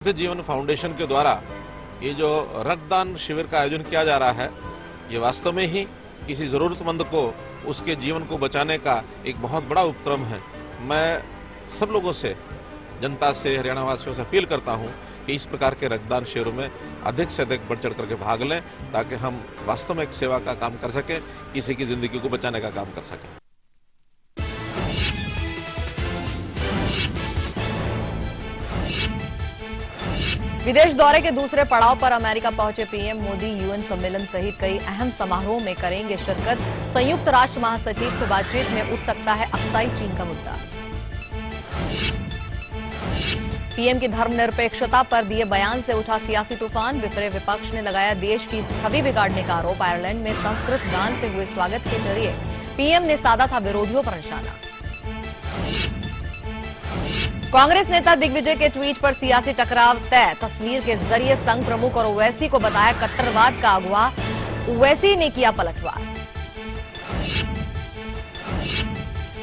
जीवन फाउंडेशन के द्वारा ये जो रक्तदान शिविर का आयोजन किया जा रहा है, ये वास्तव में ही किसी जरूरतमंद को उसके जीवन को बचाने का एक बहुत बड़ा उपक्रम है। मैं सब लोगों से, जनता से, हरियाणा वासियों से अपील करता हूं कि इस प्रकार के रक्तदान शिविरों में अधिक से अधिक बढ़ चढ़ करके भाग लें, ताकि हम वास्तव में एक सेवा का काम कर सकें, किसी की जिंदगी को बचाने का काम कर सकें। विदेश दौरे के दूसरे पड़ाव पर अमेरिका पहुंचे पीएम मोदी यूएन सम्मेलन सहित कई अहम समारोह में करेंगे शिरकत। संयुक्त राष्ट्र महासचिव से बातचीत में उठ सकता है अक्साई चीन का मुद्दा। पीएम की धर्मनिरपेक्षता पर दिए बयान से उठा सियासी तूफान। विपक्ष ने लगाया देश की छवि बिगाड़ने का आरोप। आयरलैंड में संस्कृत गान से हुए स्वागत के जरिए पीएम ने साधा था विरोधियों पर निशाना। कांग्रेस नेता दिग्विजय के ट्वीट पर सियासी टकराव तय। तस्वीर के जरिए संघ प्रमुख और ओवैसी को बताया कट्टरवाद का अगवा। ओवैसी ने किया पलटवार।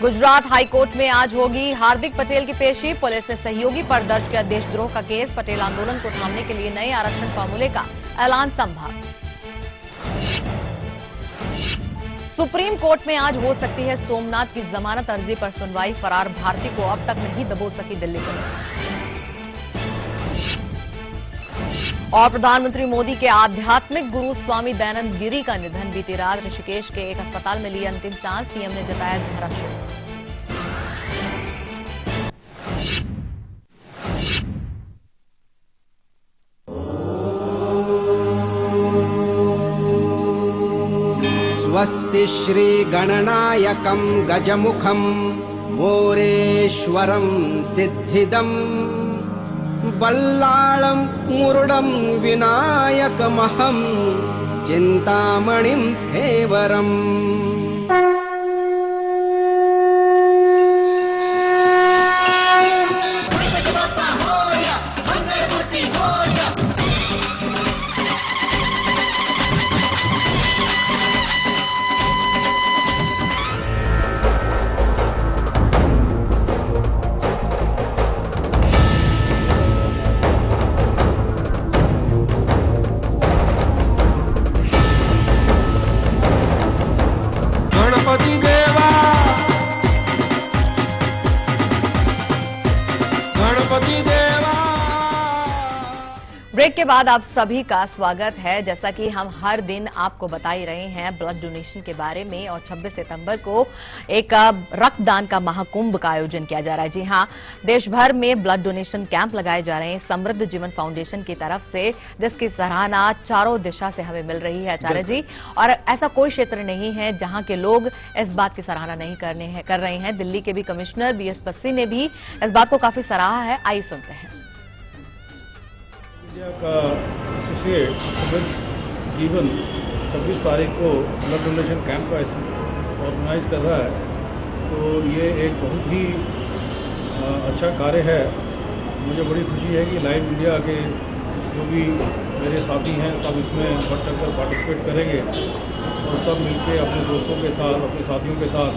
गुजरात हाईकोर्ट में आज होगी हार्दिक पटेल की पेशी। पुलिस ने सहयोगी पर दर्ज किया देशद्रोह का केस। पटेल आंदोलन को थामने के लिए नए आरक्षण फार्मूले का ऐलान संभव। सुप्रीम कोर्ट में आज हो सकती है सोमनाथ की जमानत अर्जी पर सुनवाई। फरार भारतीय को अब तक नहीं दबोच सकी दिल्ली पुलिस। और प्रधानमंत्री मोदी के आध्यात्मिक गुरु स्वामी दयानंद गिरी का निधन। बीती रात ऋषिकेश के एक अस्पताल में ली अंतिम सांस। पीएम ने जताया गहरा शोक। स्वस्ति श्री गणनायकं गजमुखं मोरेश्वरं सिद्धिदं बल्लाळं मुरुडं विनायकमहं चिन्तामणिं हेवरम्। ब्रेक के बाद आप सभी का स्वागत है। जैसा कि हम हर दिन आपको बता ही रहे हैं ब्लड डोनेशन के बारे में, और 26 सितंबर को एक रक्तदान का महाकुंभ का आयोजन किया जा रहा है। जी हां, देश भर में ब्लड डोनेशन कैंप लगाए जा रहे हैं समृद्ध जीवन फाउंडेशन की तरफ से, जिसकी सराहना चारों दिशा से हमें मिल रही है आचार्य जी। और ऐसा कोई क्षेत्र नहीं है जहां के लोग इस बात की सराहना नहीं कर रहे हैं। दिल्ली के भी कमिश्नर बीएस पस्सी ने भी इस बात को काफी सराहा है। आइए सुनते हैं। इंडिया का एसोसिएट समृद्ध जीवन 26 तारीख को ब्लड डोनेशन कैंप का ऑर्गेनाइज कर रहा है, तो ये एक बहुत ही अच्छा कार्य है। मुझे बड़ी खुशी है कि लाइव मीडिया के जो भी मेरे साथी हैं सब इसमें बढ़ चढ़ कर पार्टिसिपेट करेंगे और सब मिलके अपने दोस्तों के साथ, अपने साथियों के साथ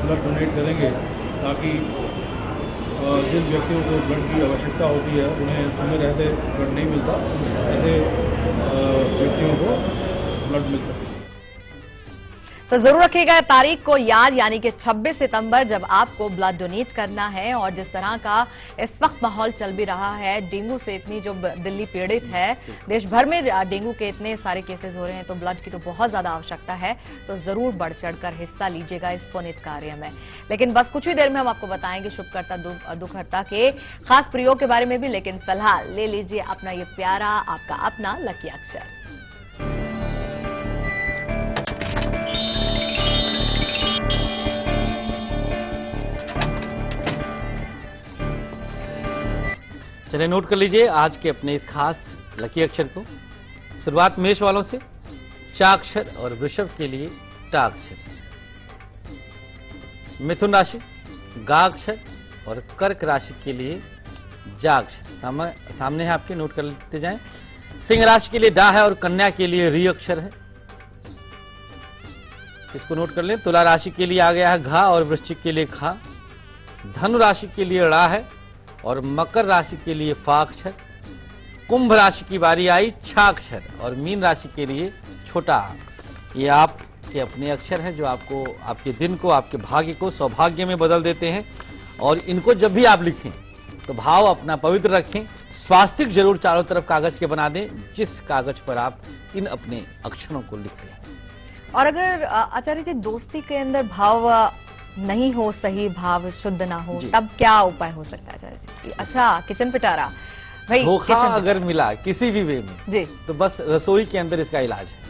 ब्लड डोनेट करेंगे, ताकि जिन व्यक्तियों को ब्लड की आवश्यकता होती है उन्हें समय रहते ब्लड नहीं मिलता, ऐसे व्यक्तियों को ब्लड मिल सके। तो जरूर रखिएगा तारीख को याद, यानी कि 26 सितंबर जब आपको ब्लड डोनेट करना है। और जिस तरह का इस वक्त माहौल चल भी रहा है, डेंगू से इतनी जो दिल्ली पीड़ित है, देश भर में डेंगू के इतने सारे केसेस हो रहे हैं, तो ब्लड की तो बहुत ज्यादा आवश्यकता है। तो जरूर बढ़ चढ़कर हिस्सा लीजिएगा इस पुनीत कार्य में। लेकिन बस कुछ ही देर में हम आपको बताएंगे शुभकर्ता दुखहर्ता के खास प्रयोग के बारे में भी। लेकिन फिलहाल ले लीजिए अपना ये प्यारा आपका अपना लकी अक्षर। चलिए नोट कर लीजिए आज के अपने इस खास लकी अक्षर को। शुरुआत मेष वालों से चा अक्षर और वृषभ के लिए टा अक्षर। मिथुन राशि गा अक्षर और कर्क राशि के लिए जा अक्षर सामने है आपके, नोट कर लेते जाएं। सिंह राशि के लिए डा है और कन्या के लिए री अक्षर है, इसको नोट कर लें। तुला राशि के लिए आ गया है घा और वृश्चिक के लिए खा। धनु राशि के लिए ड़ा है और मकर राशि के लिए फा अक्षर, कुंभ राशि की बारी आई, छा अक्षर, और मीन राशि के लिए छोटा आ। ये आपके अपने अक्षर हैं जो आपको आपके दिन को, आपके भाग्य को सौभाग्य में बदल देते हैं। और इनको जब भी आप लिखें तो भाव अपना पवित्र रखें। स्वास्तिक जरूर चारों तरफ कागज के बना दें जिस कागज पर आप इन अपने अक्षरों को लिखते हैं। और अगर आचार्य जी दोस्ती के अंदर भाव नहीं हो, सही भाव शुद्ध ना हो, तब क्या उपाय हो सकता है आचार्य जी? अच्छा, किचन पिटारा भाई, धोखा अगर मिला किसी भी वे में जी, तो बस रसोई के अंदर इसका इलाज है।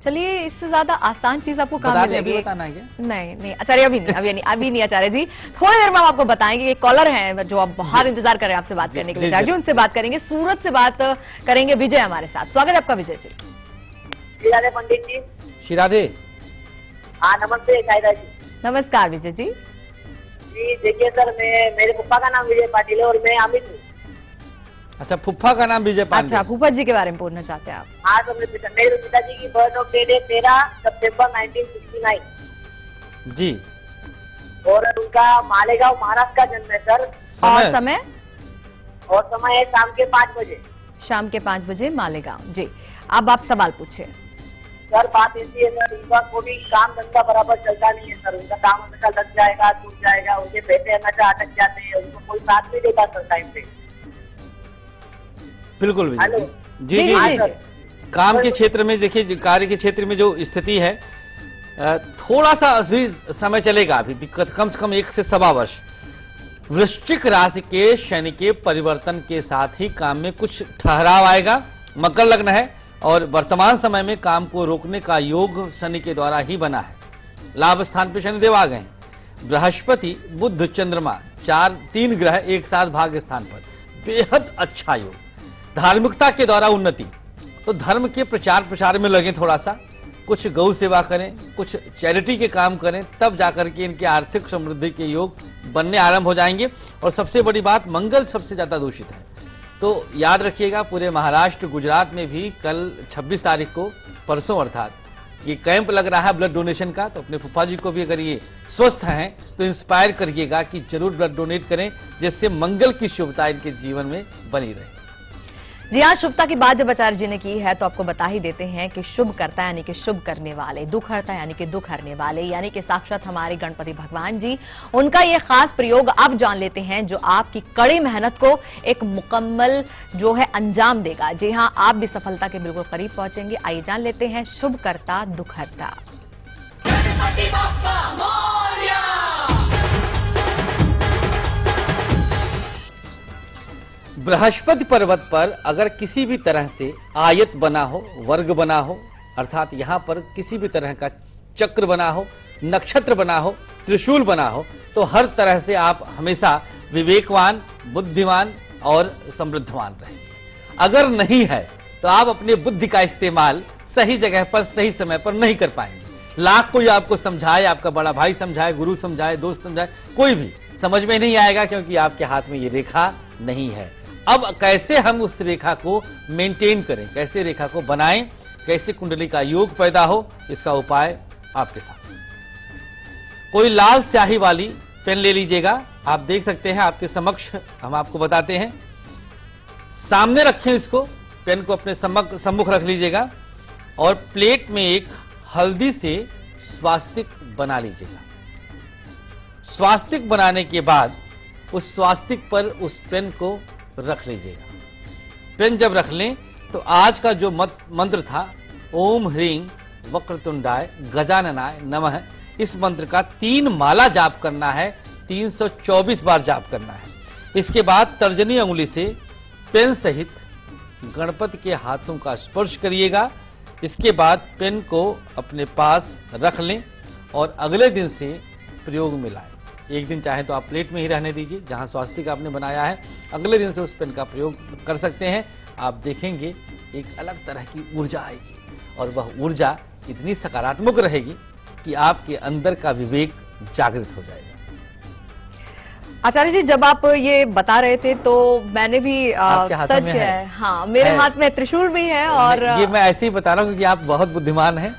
चलिए, इससे ज्यादा आसान चीज आपको कहाँ मिलेगी? बताना है क्या? नहीं आचार्य, अभी नहीं आचार्य जी, थोड़ी देर में हम आपको बताएंगे। एक कॉलर है जो आप बहुत इंतजार कर रहे हैं आपसे बात करने के लिए, आचार्य जी उनसे बात करेंगे। सूरत से बात करेंगे विजय हमारे साथ। स्वागत है आपका विजय जी। श्री पंडित जी। श्री राधे। हाँ नमस्ते शायदा जी। नमस्कार विजय जी। जी देखिए सर, मेरे पापा का नाम विजय पाटिल है और मैं अमित हूँ। अच्छा, फुफ्फा का नाम विजय पांडे। अच्छा, फूफा जी के बारे में पूछना चाहते हैं आप? हाँ सर, मेरे पिताजी की बर्थ ऑफ डेट है 13 सितंबर 1969 जी, और उनका मालेगांव महाराष्ट्र का जन्म है सर। और समय? और समय है शाम के 5 बजे। शाम के 5 बजे मालेगांव। जी, अब आप सवाल पूछिए। सर बात ऐसी है सर, उनका कोई काम धंधा बराबर चलता नहीं है सर। उनका काम हमेशा लग जाएगा, टूट जाएगा, उनके पैसे हमेशा अटक जाते हैं, उनको कोई साथ नहीं देता सर टाइम पे। बिल्कुल विजय हेलो। जी जी, जी, जी। काम के क्षेत्र में देखिए, कार्य के क्षेत्र में जो स्थिति है, थोड़ा सा अभी समय चलेगा, अभी दिक्कत कम से कम 1 से सवा वर्ष। वृश्चिक राशि के शनि के परिवर्तन के साथ ही काम में कुछ ठहराव आएगा। मकर लग्न है और वर्तमान समय में काम को रोकने का योग शनि के द्वारा ही बना है। लाभ स्थान पर शनिदेव आ गए। बृहस्पति, बुध, चंद्रमा 3 ग्रह एक साथ भाग्य स्थान पर, बेहद अच्छा योग। धार्मिकता के द्वारा उन्नति, तो धर्म के प्रचार प्रसार में लगे, थोड़ा सा कुछ गौ सेवा करें, कुछ चैरिटी के काम करें, तब जाकर के इनके आर्थिक समृद्धि के योग बनने आरंभ हो जाएंगे। और सबसे बड़ी बात, मंगल सबसे ज्यादा दूषित है, तो याद रखिएगा पूरे महाराष्ट्र, गुजरात में भी कल 26 तारीख को, परसों अर्थात, ये कैंप लग रहा है ब्लड डोनेशन का। तो अपने फूफा जी को भी अगर ये स्वस्थ हैं तो इंस्पायर करिएगा कि जरूर ब्लड डोनेट करें, जिससे मंगल की शुभता इनके जीवन में बनी रहे। जी हाँ, शुभता की बात जब आचार्य जी ने की है तो आपको बता ही देते हैं कि शुभ करता यानी कि शुभ करने वाले, दुख हरता यानी कि दुख हरने वाले, यानी कि साक्षात हमारे गणपति भगवान जी। उनका ये खास प्रयोग आप जान लेते हैं जो आपकी कड़ी मेहनत को एक मुकम्मल जो है अंजाम देगा। जी हाँ, आप भी सफलता के बिल्कुल करीब पहुंचेंगे। आइए जान लेते हैं शुभ करता दुख हरता। बृहस्पति पर्वत पर अगर किसी भी तरह से आयत बना हो, वर्ग बना हो, अर्थात यहां पर किसी भी तरह का चक्र बना हो, नक्षत्र बना हो, त्रिशूल बना हो, तो हर तरह से आप हमेशा विवेकवान, बुद्धिमान और समृद्धवान रहेंगे। अगर नहीं है तो आप अपने बुद्धि का इस्तेमाल सही जगह पर सही समय पर नहीं कर पाएंगे। लाख कोई आपको समझाए, आपका बड़ा भाई समझाए, गुरु समझाए, दोस्त समझाए, कोई भी समझ में नहीं आएगा, क्योंकि आपके हाथ में ये रेखा नहीं है। अब कैसे हम उस रेखा को मेंटेन करें, कैसे रेखा को बनाएं, कैसे कुंडली का योग पैदा हो, इसका उपाय आपके साथ। कोई लाल स्याही वाली पेन ले लीजिएगा, आप देख सकते हैं आपके समक्ष, हम आपको बताते हैं। सामने रखें इसको, पेन को अपने सम्मुख रख लीजिएगा और प्लेट में एक हल्दी से स्वास्तिक बना लीजिएगा। स्वास्तिक बनाने के बाद उस स्वास्तिक पर उस पेन को रख लीजिएगा। पेन जब रख लें तो आज का जो मंत्र था, ओम ह्रीं वक्रतुंडाय गजाननाय नमः, इस मंत्र का 3 माला जाप करना है, 324 बार जाप करना है। इसके बाद तर्जनी अंगुली से पेन सहित गणपति के हाथों का स्पर्श करिएगा। इसके बाद पेन को अपने पास रख लें और अगले दिन से प्रयोग में लाएं। एक दिन चाहे तो आप प्लेट में ही रहने दीजिए जहां स्वास्तिक आपने बनाया है, अगले दिन से उस पेन का प्रयोग कर सकते हैं। आप देखेंगे एक अलग तरह की ऊर्जा आएगी और वह ऊर्जा इतनी सकारात्मक रहेगी कि आपके अंदर का विवेक जागृत हो जाएगा। आचार्य जी, जब आप ये बता रहे थे तो मैंने भी सर्च किया है। हाँ, मेरे हाथ में त्रिशूल भी है। और ये मैं ऐसे ही बता रहा हूँ क्योंकि आप बहुत बुद्धिमान हैं,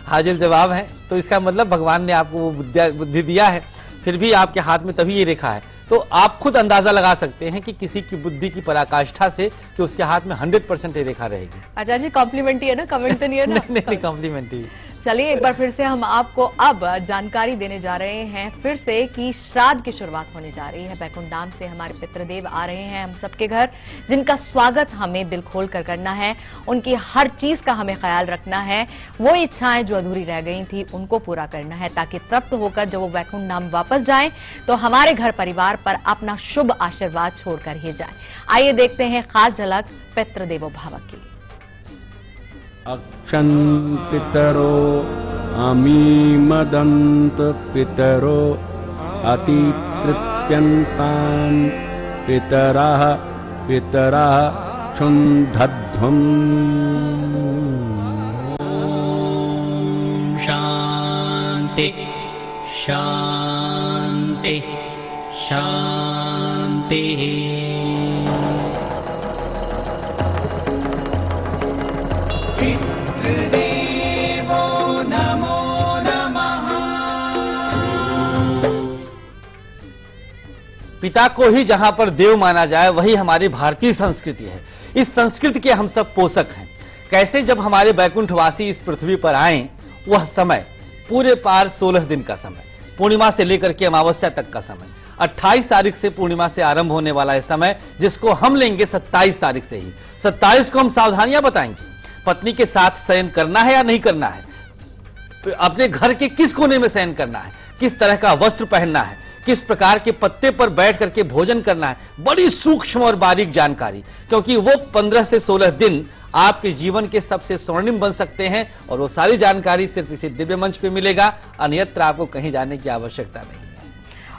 हाजिर जवाब है, तो इसका मतलब भगवान ने आपको वो बुद्धि दिया है, फिर भी आपके हाथ में तभी ये रेखा है। तो आप खुद अंदाजा लगा सकते हैं कि किसी की बुद्धि की पराकाष्ठा से कि उसके हाथ में 100% रेखा रहेगी। आचार्य जी कॉम्प्लीमेंट्री है ना, कमेंट तो नहीं है ना? नहीं, कॉम्प्लीमेंट्री। चलिए एक बार फिर से हम आपको अब जानकारी देने जा रहे हैं फिर से कि श्राद्ध की शुरुआत होने जा रही है। बैकुंठ धाम से हमारे पितृदेव आ रहे हैं हम सबके घर, जिनका स्वागत हमें दिल खोल कर करना है। उनकी हर चीज का हमें ख्याल रखना है। वो इच्छाएं जो अधूरी रह गई थी उनको पूरा करना है, ताकि तृप्त होकर जब वो बैकुंठ धाम वापस जाएं तो हमारे घर परिवार पर अपना शुभ आशीर्वाद छोड़कर ही जाए। आइए देखते हैं खास झलक पितृदेवो भव की। अक्षन् पितरो अमीमदन्त पितरो अतितृप्यन्तान् पितरः क्षुन्धध्वम्। शान्ति शान्ति शान्तिः। पिता को ही जहां पर देव माना जाए वही हमारी भारतीय संस्कृति है। इस संस्कृति के हम सब पोषक हैं। कैसे जब हमारे बैकुंठवासी इस पृथ्वी पर आए, वह समय पूरे पार 16 दिन का समय, पूर्णिमा से लेकर के अमावस्या तक का समय, 28 तारीख से पूर्णिमा से आरंभ होने वाला है समय, जिसको हम लेंगे 27 तारीख से ही। 27 को हम सावधानियां बताएंगे। पत्नी के साथ शयन करना है या नहीं करना है, अपने घर के किस कोने में शयन करना है, किस तरह का वस्त्र पहनना है, किस प्रकार के पत्ते पर बैठ करके भोजन करना है, बड़ी सूक्ष्म और बारीक जानकारी, क्योंकि वो 15 से 16 दिन आपके जीवन के सबसे स्वर्णिम बन सकते हैं। और वो सारी जानकारी सिर्फ इसी दिव्य मंच पे मिलेगा, अन्यत्र आपको कहीं जाने की आवश्यकता नहीं है।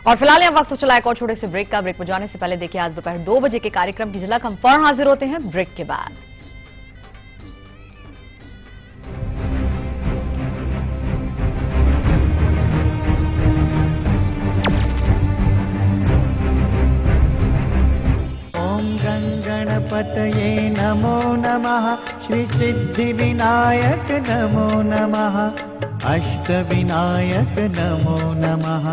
और फिलहाल यह वक्त तो चला एक और छोटे से ब्रेक का। ब्रेक पर जाने से पहले देखिए आज दोपहर 2 बजे के कार्यक्रम की झलक। हम फौरन हाजिर होते हैं ब्रेक के बाद। गणपतये नमो नमः, श्री सिद्धिविनायक नमो नमः, अष्टविनायक नमो नमः,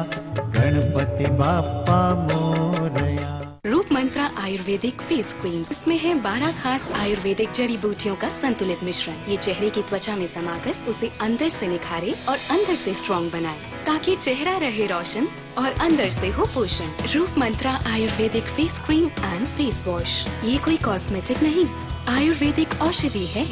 गणपति बाप्पा मोरया। रूप मंत्रा आयुर्वेदिक फेस क्रीम, इसमें है 12 खास आयुर्वेदिक जड़ी बूटियों का संतुलित मिश्रण। ये चेहरे की त्वचा में समाकर उसे अंदर से निखारे और अंदर से स्ट्रॉन्ग बनाए, ताकि चेहरा रहे रोशन और अंदर से हो पोषण। Roop Mantra ayurvedic face cream and face wash, ये कोई कॉस्मेटिक नहीं, आयुर्वेदिक औषधि है।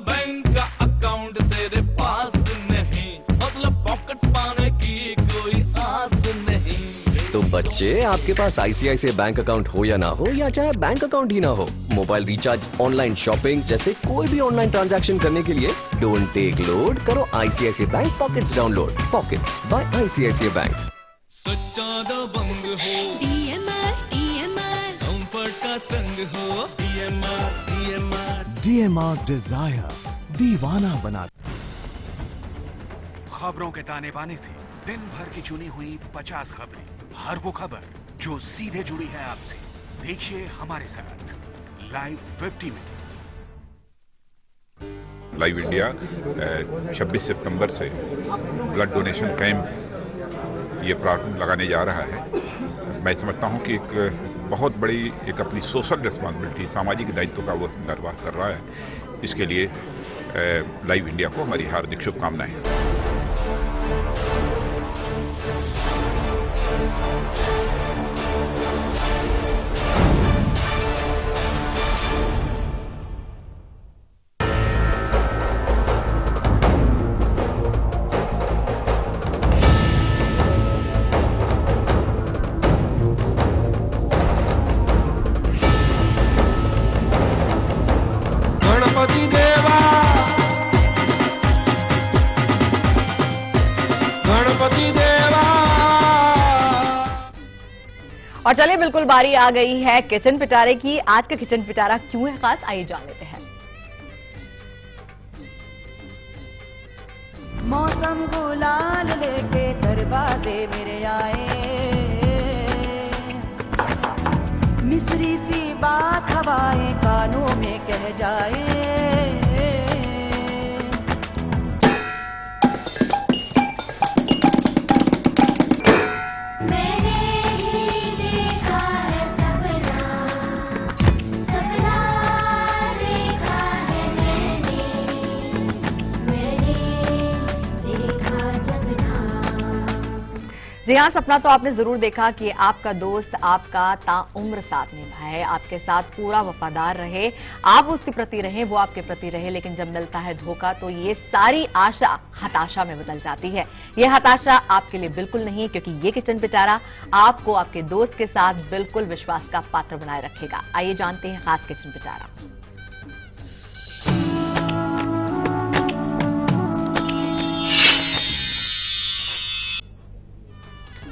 बैंक का अकाउंट तेरे पास नहीं, मतलब पॉकेट्स पाने की कोई आस नहीं। तो बच्चे, आपके पास ICICI बैंक अकाउंट हो या ना हो, या चाहे बैंक अकाउंट ही ना हो, मोबाइल रिचार्ज, ऑनलाइन शॉपिंग जैसे कोई भी ऑनलाइन ट्रांजैक्शन करने के लिए डोंट टेक लोड, करो ICICI bank pockets download. Pockets by ICICI bank. सच्चा दबंग हो, DMR कंफर्ट का संग हो, DMR डिजायर दीवाना बना। खबरों के ताने बाने से दिन भर की चुनी हुई 50 खबरें, हर वो खबर जो सीधे जुड़ी है आपसे। देखिए हमारे साथ लाइव 50 में। लाइव इंडिया 26 सितंबर से ब्लड डोनेशन कैंप ये प्रारंभ लगाने जा रहा है। मैं समझता हूँ कि एक बहुत बड़ी एक अपनी सोशल रिस्पॉन्सिबिलिटी, सामाजिक दायित्व का वो निर्वाह कर रहा है। इसके लिए लाइव इंडिया को हमारी हार्दिक शुभकामनाएं। और चलिए बिल्कुल बारी आ गई है किचन पिटारे की। आज का किचन पिटारा क्यों है खास, आइए जान लेते हैं। मौसम गुलाल लेके दरवाजे मेरे आए, मिस्री सी बात हवाएं कानों में कह जाए। जी हाँ, सपना तो आपने जरूर देखा कि आपका दोस्त आपका ताउम्र साथ निभाए, आपके साथ पूरा वफादार रहे, आप उसके प्रति रहे, वो आपके प्रति रहे। लेकिन जब मिलता है धोखा तो ये सारी आशा हताशा में बदल जाती है। ये हताशा आपके लिए बिल्कुल नहीं, क्योंकि ये किचन पिटारा आपको आपके दोस्त के साथ बिल्कुल विश्वास का पात्र बनाए रखेगा। आइए जानते हैं खास किचन पिटारा।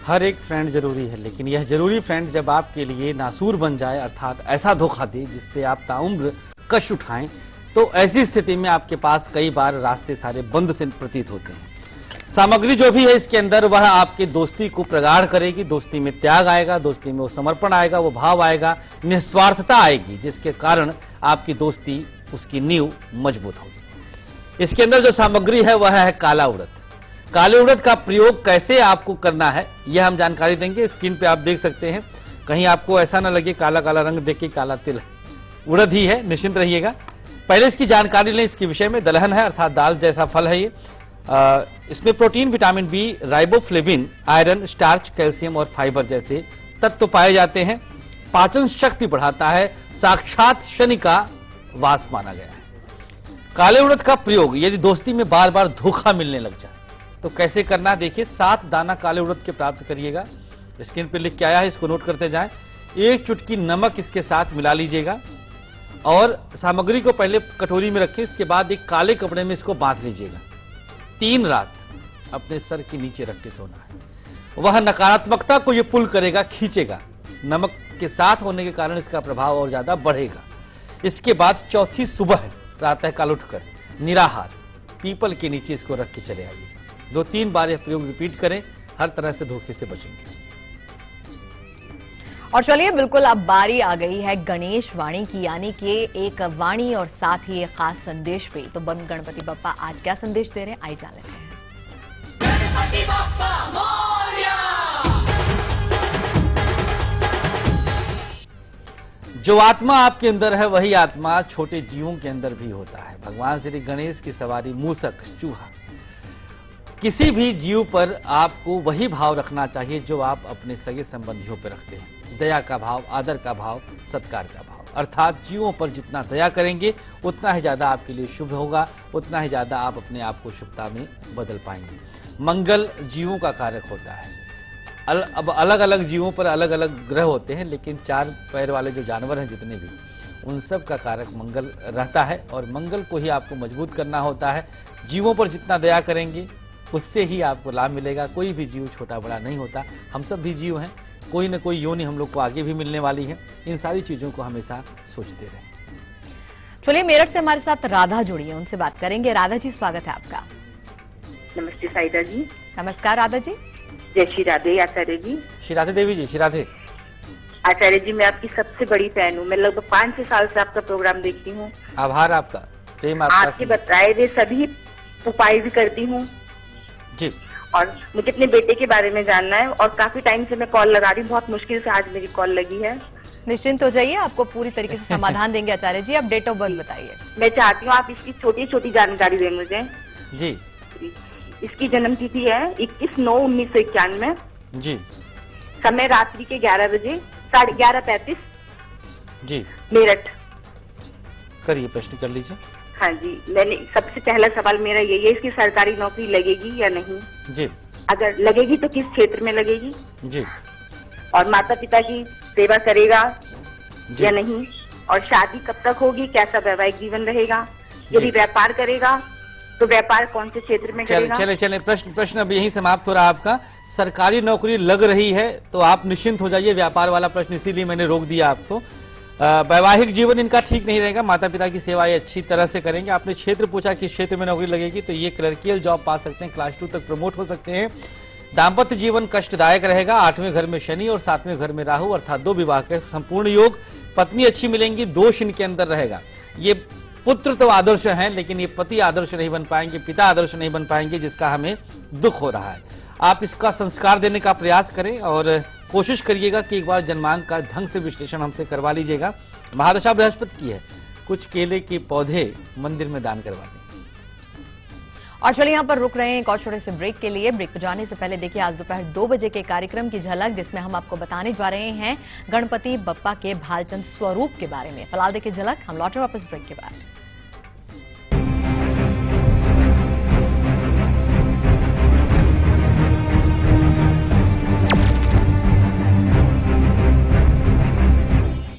हर एक फ्रेंड जरूरी है, लेकिन यह जरूरी फ्रेंड जब आपके लिए नासूर बन जाए, अर्थात ऐसा धोखा दे जिससे आप ताउम्र कष्ट उठाएं, तो ऐसी स्थिति में आपके पास कई बार रास्ते सारे बंद से प्रतीत होते हैं। सामग्री जो भी है इसके अंदर, वह आपके दोस्ती को प्रगाढ़ करेगी। दोस्ती में त्याग आएगा, दोस्ती में वो समर्पण आएगा, वो भाव आएगा, निस्वार्थता आएगी, जिसके कारण आपकी दोस्ती, उसकी नींव मजबूत होगी। इसके अंदर जो सामग्री है वह है काला उड़द। काले उड़द का प्रयोग कैसे आपको करना है यह हम जानकारी देंगे। स्क्रीन पे आप देख सकते हैं, कहीं आपको ऐसा ना लगे काला काला रंग देख के काला तिल है, उड़द ही है, निश्चिंत रहिएगा। पहले इसकी जानकारी लें। इसके विषय में दलहन है, अर्थात दाल जैसा फल है ये। इसमें protein, vitamin B, riboflavin, iron, starch, calcium और फाइबर जैसे तत्व पाए जाते हैं। पाचन शक्ति बढ़ाता है, साक्षात शनि का वास माना गया है। काले उड़द का प्रयोग यदि दोस्ती में बार बार धोखा मिलने लग जाए तो कैसे करना, देखिए। 7 दाना काले उड़द के प्राप्त करिएगा। स्क्रीन पे लिख के आया है, इसको नोट करते जाएं। 1 चुटकी नमक इसके साथ मिला लीजिएगा और सामग्री को पहले कटोरी में रखें। इसके बाद एक काले कपड़े में इसको बांध लीजिएगा। 3 रात अपने सर के नीचे रख के सोना है। वह नकारात्मकता को ये पुल करेगा, खींचेगा। नमक के साथ होने के कारण इसका प्रभाव और ज्यादा बढ़ेगा। इसके बाद चौथी सुबह प्रातः काल उठकर निराहार पीपल के नीचे इसको रख के चले आइएगा। 2-3 बार यह प्रयोग रिपीट करें, हर तरह से धोखे से बचेंगे। और चलिए, बिल्कुल अब बारी आ गई है गणेश वाणी की, यानी कि एक वाणी और साथ ही एक खास संदेश पे। तो बम गणपति बप्पा आज क्या संदेश दे रहे हैं, आइए जान लेते हैं। गणपति बप्पा मोरया। जो आत्मा आपके अंदर है वही आत्मा छोटे जीवों के अंदर भी होता है। भगवान श्री गणेश की सवारी मूसक, चूहा, किसी भी जीव पर आपको वही भाव रखना चाहिए जो आप अपने सगे संबंधियों पर रखते हैं। दया का भाव, आदर का भाव, सत्कार का भाव। अर्थात जीवों पर जितना दया करेंगे उतना ही ज्यादा आपके लिए शुभ होगा, उतना ही ज्यादा आप अपने आप को शुभता में बदल पाएंगे। मंगल जीवों का कारक होता है। अब अलग अलग जीवों पर अलग अलग ग्रह होते हैं, लेकिन 4 पैर वाले जो जानवर हैं जितने भी, उन सब का कारक मंगल रहता है और मंगल को ही आपको मजबूत करना होता है। जीवों पर जितना दया करेंगे उससे ही आपको लाभ मिलेगा। कोई भी जीव छोटा बड़ा नहीं होता, हम सब भी जीव हैं, कोई न कोई योनि हम लोग को आगे भी मिलने वाली है। इन सारी चीजों को हमेशा सोचते रहें। चलिए, मेरठ से हमारे साथ राधा जुड़ी है, उनसे बात करेंगे। राधा जी, स्वागत है आपका। नमस्ते साइदा जी। नमस्कार राधा जी। जय श्री राधे आचार्य जी। श्री राधे देवी जी। श्री राधे आचार्य जी, मैं आपकी सबसे बड़ी फैन हूँ। मैं लगभग 5-6 साल से आपका प्रोग्राम देखती हूँ। आभार आपका, प्रेम आपका। आपके बताए हुए सभी उपाय भी करती हूँ जी। और मुझे अपने बेटे के बारे में जानना है और काफी टाइम से मैं कॉल लगा रही हूँ, बहुत मुश्किल से आज मेरी कॉल लगी है। निश्चिंत हो जाइए, आपको पूरी तरीके से समाधान देंगे आचार्य जी। अब डेट ऑफ बर्थ बताइए। मैं चाहती हूँ आप इसकी छोटी छोटी जानकारी दें मुझे। जी। इसकी जन्म तिथि है 21/9/1991 जी। समय रात्रि के 11 बजे 11:35 जी। मेरठ। करिए, प्रश्न कर लीजिए। हाँ जी, मैंने सबसे पहला सवाल मेरा यही है, इसकी सरकारी नौकरी लगेगी या नहीं जी? अगर लगेगी तो किस क्षेत्र में लगेगी जी? और माता पिता की सेवा करेगा या नहीं, और शादी कब तक होगी, कैसा वैवाहिक जीवन रहेगा, यदि व्यापार करेगा तो व्यापार कौन से क्षेत्र में करेगा। चले प्रश्न अब यही समाप्त हो रहा है आपका। सरकारी नौकरी लग रही है तो आप निश्चिंत हो जाइए। व्यापार वाला प्रश्न इसीलिए मैंने रोक दिया आपको। वैवाहिक जीवन इनका ठीक नहीं रहेगा, माता पिता की सेवा ये अच्छी तरह से करेंगे। आपने क्षेत्र पूछा किस क्षेत्र में नौकरी लगेगी, तो ये क्लर्कियल जॉब पा सकते हैं, क्लास 2 तक प्रमोट हो सकते हैं। दाम्पत्य जीवन कष्टदायक रहेगा। 8वें घर में शनि और 7वें घर में राहु, अर्थात 2 विवाह के संपूर्ण योग। पत्नी अच्छी मिलेंगी, दोष इनके अंदर रहेगा। ये पुत्र तो आदर्श हैं, लेकिन ये पति आदर्श नहीं बन पाएंगे, पिता आदर्श नहीं बन पाएंगे, जिसका हमें दुख हो रहा है। आप इसका संस्कार देने का प्रयास करें और कोशिश करिएगा कि एक बार जन्मांक का ढंग से विश्लेषण हमसे करवा लीजिएगा। महादशा बृहस्पति की है, कुछ केले के पौधे मंदिर में दान करवा दें। और चलिए यहाँ पर रुक रहे हैं एक और छोटे से ब्रेक के लिए। ब्रेक पर जाने से पहले देखिए आज दोपहर 2 बजे के कार्यक्रम की झलक, जिसमें हम आपको बताने जा रहे हैं गणपति बप्पा के भालचंद स्वरूप के बारे में। फिलहाल देखिए झलक, हम लौटे वापस ब्रेक के बाद।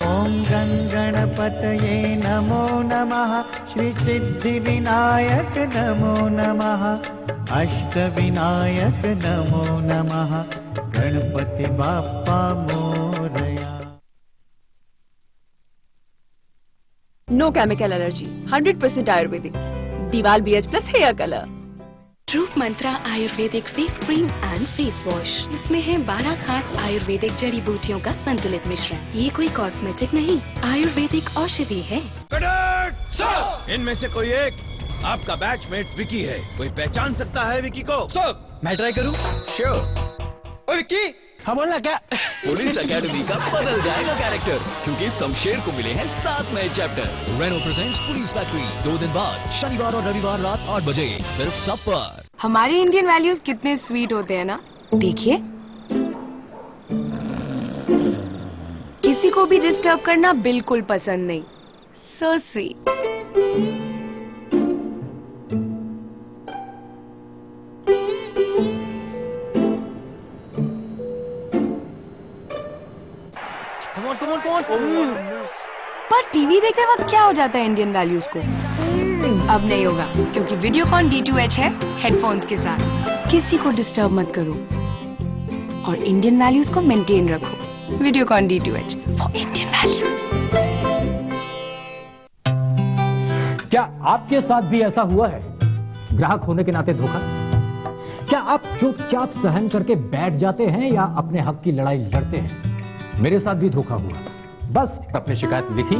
ओम गणपतये नमो नमः, श्री सिद्धिविनायक नमो नमः, अष्टविनायक नमो नमः, Ganpati Bappa Morya. No chemical allergy, 100% ayurvedic, दीवाल BH+ hair colour. Roop Mantra ayurvedic face cream and face wash, इसमें है 12 खास आयुर्वेदिक जड़ी बूटियों का संतुलित मिश्रण। ये कोई कॉस्मेटिक नहीं, आयुर्वेदिक औषधि है। इनमें से कोई एक आपका बैचमेट विकी है। कोई पहचान सकता है विकी को? सर, मैं ट्राई करूं? श्योर। विकी, हाँ बोलना क्या? पुलिस एकेडमी का बदल जाएगा कैरेक्टर, क्योंकि शमशेर को मिले हैं 7 नए chapter. Renault presents police factory 2 दिन बाद, शनिवार और रविवार रात 8 बजे, सिर्फ सब पर। हमारे इंडियन वैल्यूज कितने स्वीट होते हैं ना। देखिए, किसी को भी डिस्टर्ब करना बिल्कुल पसंद नहीं। So sweet. पर टीवी देखते वक्त क्या हो जाता है इंडियन वैल्यूज को? अब नहीं होगा, क्योंकि वीडियोकॉन D2H है हेडफोन्स के साथ। किसी को डिस्टर्ब मत करो और इंडियन वैल्यूज को मेंटेन रखो। Videocon D2H for Indian values. क्या आपके साथ भी ऐसा हुआ है? ग्राहक होने के नाते धोखा? क्या आप चुपचाप सहन करके बैठ जाते हैं या अपने हक की लड़ाई लड़ते हैं? मेरे साथ भी धोखा हुआ। बस अपनी शिकायत लिखी,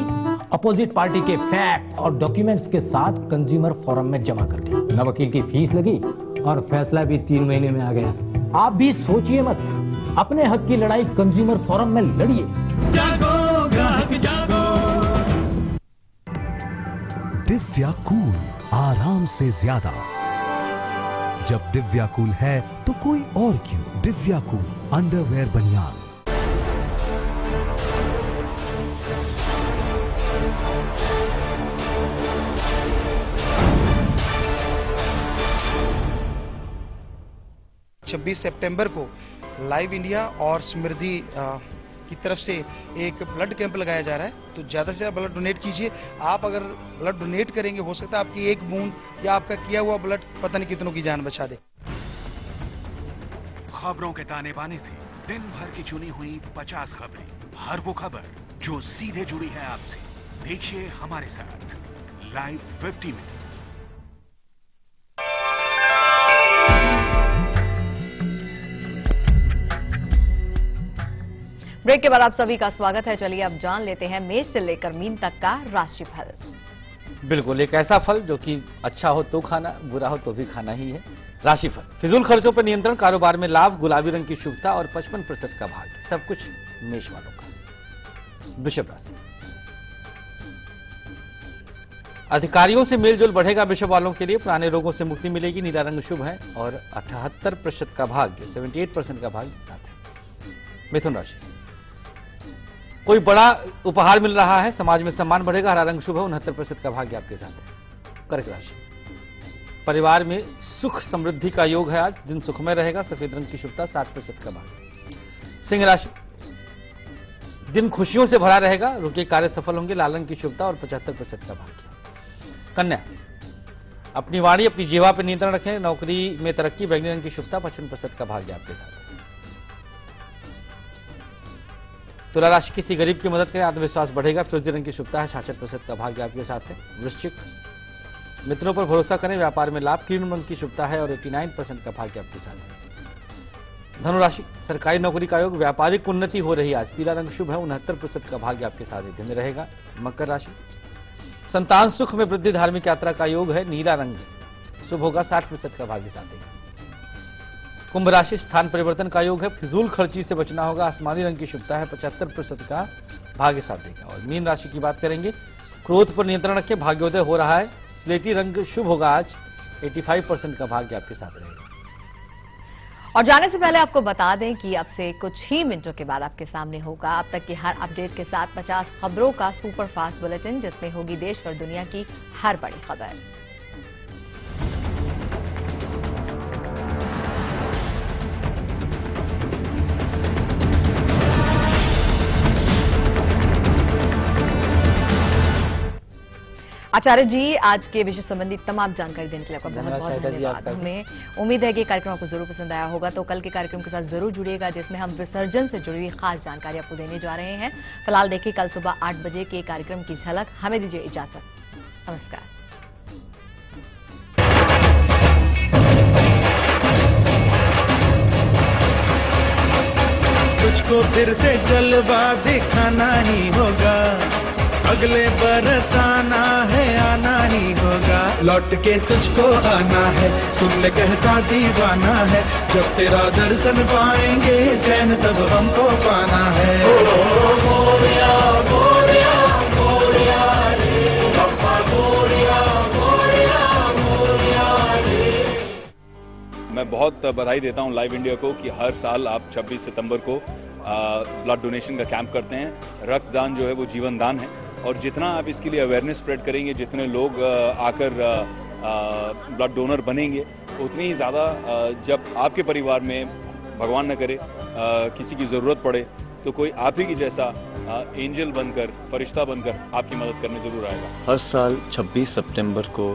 अपोजिट पार्टी के फैक्ट्स और डॉक्यूमेंट्स के साथ कंज्यूमर फोरम में जमा कर दी। न वकील की फीस लगी और फैसला भी 3 महीने में आ गया। आप भी सोचिए मत, अपने हक की लड़ाई कंज्यूमर फोरम में लड़िए। जागो ग्राहक जागो। दिव्या कूल, आराम से ज्यादा। जब दिव्या कूल है तो कोई और क्यों? दिव्या कूल अंडरवेयर बनियान। छब्बीस सितंबर को लाइव इंडिया और स्मृति की तरफ से एक ब्लड कैंप लगाया जा रहा है, तो ज़्यादा से ज़्यादा ब्लड डोनेट कीजिए। आप अगर ब्लड डोनेट करेंगे, हो सकता है आपकी एक बूंद या आपका किया हुआ ब्लड पता नहीं कितनों की जान बचा दे। खबरों के ताने बाने से दिन भर की चुनी हुई 50 खबरें, हर वो खबर जो सीधे जुड़ी है आपसे। देखिए हमारे साथ लाइव 50 में। ब्रेक के बाद आप सभी का स्वागत है। चलिए अब जान लेते हैं मेष से लेकर मीन तक का राशिफल। बिल्कुल एक ऐसा फल जो कि अच्छा हो तो खाना, बुरा हो तो भी खाना ही है। राशिफल, फिजूल खर्चों पर नियंत्रण, कारोबार में लाभ, गुलाबी रंग की शुभता और 55% का भाग्य, सब कुछ मेष वालों का। वृषभ राशि, अधिकारियों से मेलजोल बढ़ेगा वृषभ वालों के लिए, पुराने रोगों से मुक्ति मिलेगी, नीला रंग शुभ है और 78% का भाग्य, 78% का भाग्य साथ है। मिथुन राशि, कोई बड़ा उपहार मिल रहा है, समाज में सम्मान बढ़ेगा, हरा रंग शुभ है, 69% का भाग्य आपके साथ है। कर्क राशि, परिवार में सुख समृद्धि का योग है, आज दिन सुखमय रहेगा, सफेद रंग की शुभता, 60% का भाग्य। सिंह राशि, दिन खुशियों से भरा रहेगा, रुके कार्य सफल होंगे, लाल रंग की शुभता और 75% का भाग्य। कन्या, अपनी वाणी अपनी जीवा पर नियंत्रण रखें, नौकरी में तरक्की, बैंगनी रंग की शुभता, 55% का भाग्य आपके साथ है। तुला राशि, किसी गरीब की मदद करें, आत्मविश्वास बढ़ेगा, फिरोजी रंग की शुभता है, 66% का भाग्य आपके साथ है। वृश्चिक, मित्रों पर भरोसा करें, व्यापार में लाभ, क्रीम रंग की शुभता है और 89% का भाग्य आपके साथ है। धनुराशि, सरकारी नौकरी का योग, व्यापारिक उन्नति हो रही, आज पीला रंग शुभ है, 69% का भाग्य आपके सानिध्य में रहेगा। मकर राशि, संतान सुख में वृद्धि, धार्मिक यात्रा का योग है, नीला रंग शुभ होगा, 60% का भाग्य साथ देगा। कुंभ राशि, स्थान परिवर्तन का योग है, फिजूल खर्ची से बचना होगा, आसमानी रंग की शुभता है, 75% का भाग्य साथ देगा। और मीन राशि की बात करेंगे, क्रोध पर नियंत्रण रखें, भाग्योदय हो रहा है, स्लेटी रंग शुभ होगा, आज 85% का भाग्य आपके साथ रहेगा। और जाने से पहले आपको बता दें कि अब से कुछ ही मिनटों के बाद आपके सामने होगा अब तक की हर अपडेट के साथ 50 खबरों का सुपरफास्ट बुलेटिन, जिसमें होगी देश और दुनिया की हर बड़ी खबर। आचार्य जी, आज के विषय संबंधी तमाम जानकारी देने के लिए आपका बहुत बहुत धन्यवाद। हमें उम्मीद है कि कार्यक्रम आपको जरूर पसंद आया होगा, तो कल के कार्यक्रम के साथ जरूर जुड़िएगा, जिसमें हम विसर्जन से जुड़ी हुई खास जानकारी आपको देने जा रहे हैं। फिलहाल देखिए कल सुबह 8 बजे के कार्यक्रम की झलक। हमें दीजिए इजाजत, नमस्कार। तुझको फिर से जलवा दिखाना ही होगा, अगले बरस आना है, आना ही होगा, लौट के तुझको आना है, सुन ले कहता दीवाना है, जब तेरा दर्शन पाएंगे चैन तब हमको पाना है। गोरिया गोरिया गोरिया रे, पप्पा गोरिया गोरिया गोरिया रे। मैं बहुत बधाई देता हूं लाइव इंडिया को कि हर साल आप 26 सितंबर को ब्लड डोनेशन का कैंप करते हैं। रक्तदान जो है वो जीवन दान है, और जितना आप इसके लिए अवेयरनेस स्प्रेड करेंगे, जितने लोग आकर ब्लड डोनर बनेंगे, उतनी ही ज़्यादा जब आपके परिवार में भगवान न करे किसी की ज़रूरत पड़े, तो कोई आप ही की जैसा एंजल बनकर, फरिश्ता बनकर आपकी मदद करने ज़रूर आएगा। हर साल 26 सितंबर को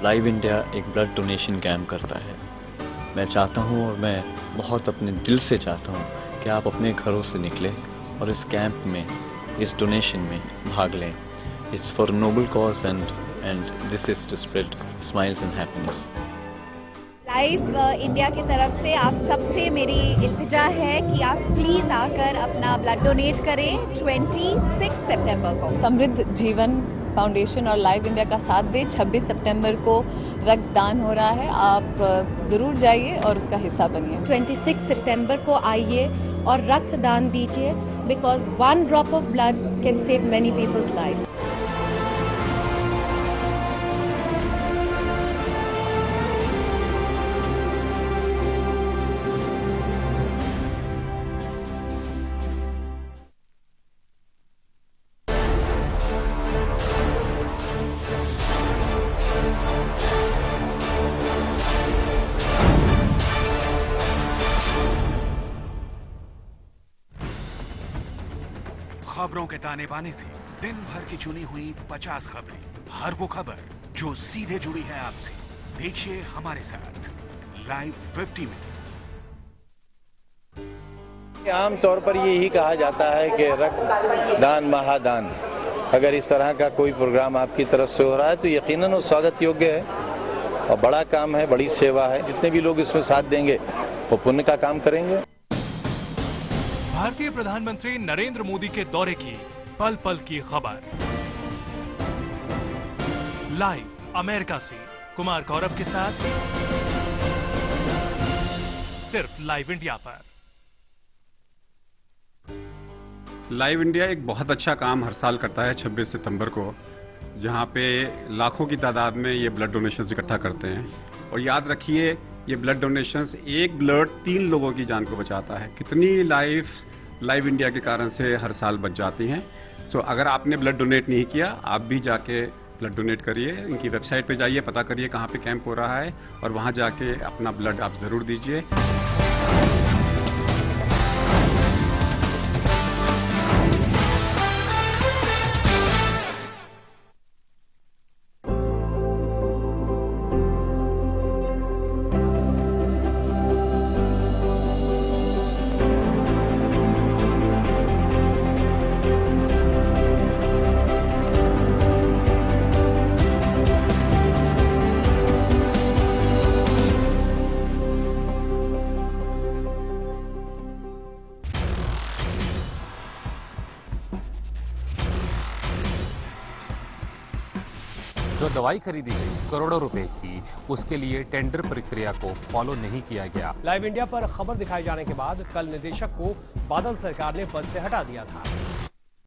लाइव इंडिया एक ब्लड डोनेशन कैंप करता है। मैं चाहता हूँ, और मैं बहुत अपने दिल से चाहता हूँ कि आप अपने घरों से निकलें और इस कैंप में, इस डोनेशन में भाग लें। It's for noble cause and this is to spread smiles and happiness. Live India की तरफ से आप सबसे मेरी इल्तिजा है कि आप प्लीज़ आकर अपना ब्लड डोनेट करें 26 सितंबर को। समृद्ध जीवन फाउंडेशन और लाइव इंडिया का साथ दें। 26 सितंबर को रक्तदान हो रहा है, आप ज़रूर जाइए और उसका हिस्सा बनिए। 26 सितंबर को आइए और रक्तदान दीजिए, because 1 drop of blood can save many people's life. खबरों के ताने बाने से दिन भर की चुनी हुई 50 खबरें, हर वो खबर जो सीधे जुड़ी है आपसे। देखिए हमारे साथ लाइव 50 में। आम तौर पर यही कहा जाता है कि रक्तदान महादान। अगर इस तरह का कोई प्रोग्राम आपकी तरफ से हो रहा है तो यकीनन वो स्वागत योग्य है, और बड़ा काम है, बड़ी सेवा है। जितने भी लोग इसमें साथ देंगे वो पुण्य का काम करेंगे। भारतीय प्रधानमंत्री नरेंद्र मोदी के दौरे की पल पल की खबर लाइव अमेरिका से कुमार गौरव के साथ सिर्फ लाइव इंडिया पर। लाइव इंडिया एक बहुत अच्छा काम हर साल करता है 26 सितंबर को, जहां पे लाखों की तादाद में ये ब्लड डोनेशंस इकट्ठा करते हैं। और याद रखिए, ये ब्लड डोनेशंस, एक ब्लड 3 लोगों की जान को बचाता है। कितनी लाइव इंडिया के कारण से हर साल बच जाती हैं। सो अगर आपने ब्लड डोनेट नहीं किया, आप भी जाके ब्लड डोनेट करिए। इनकी वेबसाइट पे जाइए, पता करिए कहाँ पे कैंप हो रहा है, और वहाँ जाके अपना ब्लड आप ज़रूर दीजिए। जो दवाई खरीदी गई करोड़ों रुपए की, उसके लिए टेंडर प्रक्रिया को फॉलो नहीं किया गया। लाइव इंडिया पर खबर दिखाए जाने के बाद कल निदेशक को बादल सरकार ने पद से हटा दिया था।